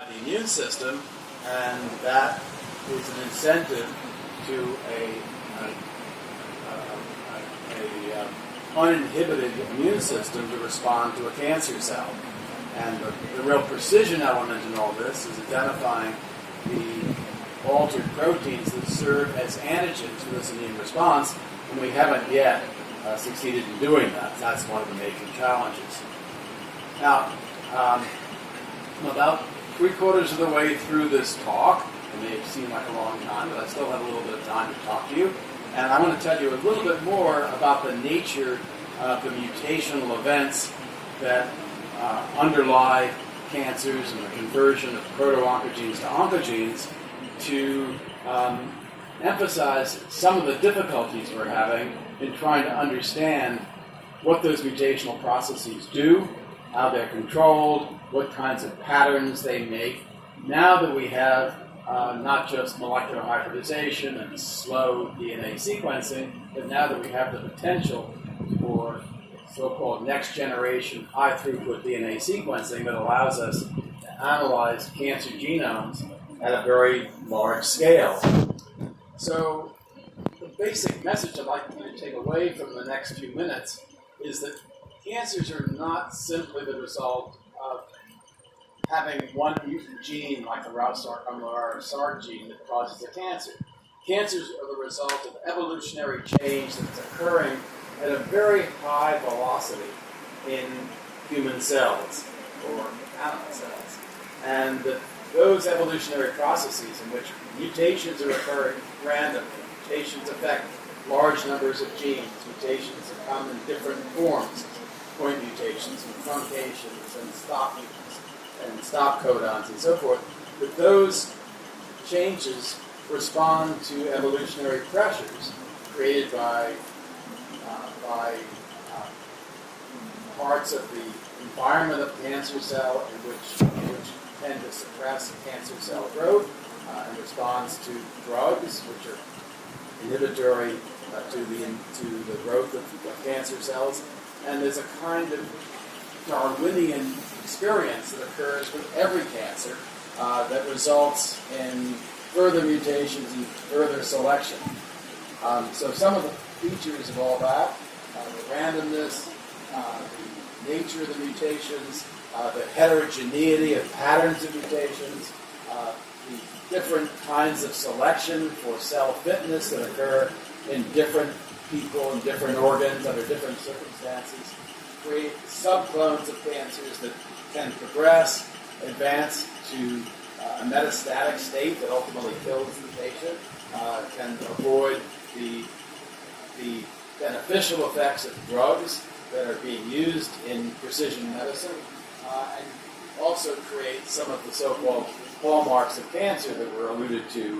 the immune system, and that is an incentive to uninhibited immune system to respond to a cancer cell. And the real precision element in all this is identifying the altered proteins that serve as antigens for this immune response, and we haven't yet succeeded in doing that. That's one of the major challenges. Now, about 3/4 of the way through this talk, it may seem like a long time, but I still have a little bit of time to talk to you. And I want to tell you a little bit more about the nature of the mutational events that underlie cancers and the conversion of proto-oncogenes to oncogenes to emphasize some of the difficulties we're having in trying to understand what those mutational processes do, how they're controlled, what kinds of patterns they make. Now that we have not just molecular hybridization and slow DNA sequencing, but now that we have the potential for so-called next-generation high-throughput DNA sequencing that allows us to analyze cancer genomes at a very large scale. So the basic message I'd like you to take away from the next few minutes is that cancers are not simply the result of having one mutant gene like the Rh-SARC gene that causes a cancer. Cancers are the result of evolutionary change that's occurring at a very high velocity in human cells or animal cells. And that those evolutionary processes in which mutations are occurring randomly, mutations affect large numbers of genes, mutations that come in different forms, point mutations and truncations and stop mutants and stop codons and so forth, that those changes respond to evolutionary pressures created by parts of the environment of the cancer cell which tend to suppress cancer cell growth in response to drugs which are inhibitory to the growth of cancer cells. And there's a kind of Darwinian experience that occurs with every cancer that results in further mutations and further selection. So some of the features of all that, the randomness, the nature of the mutations, the heterogeneity of patterns of mutations, the different kinds of selection for cell fitness that occur in different people and different organs under different circumstances, create subclones of cancers that can progress, advance to a metastatic state that ultimately kills the patient, can avoid the beneficial effects of drugs that are being used in precision medicine, and also create some of the so-called hallmarks of cancer that were alluded to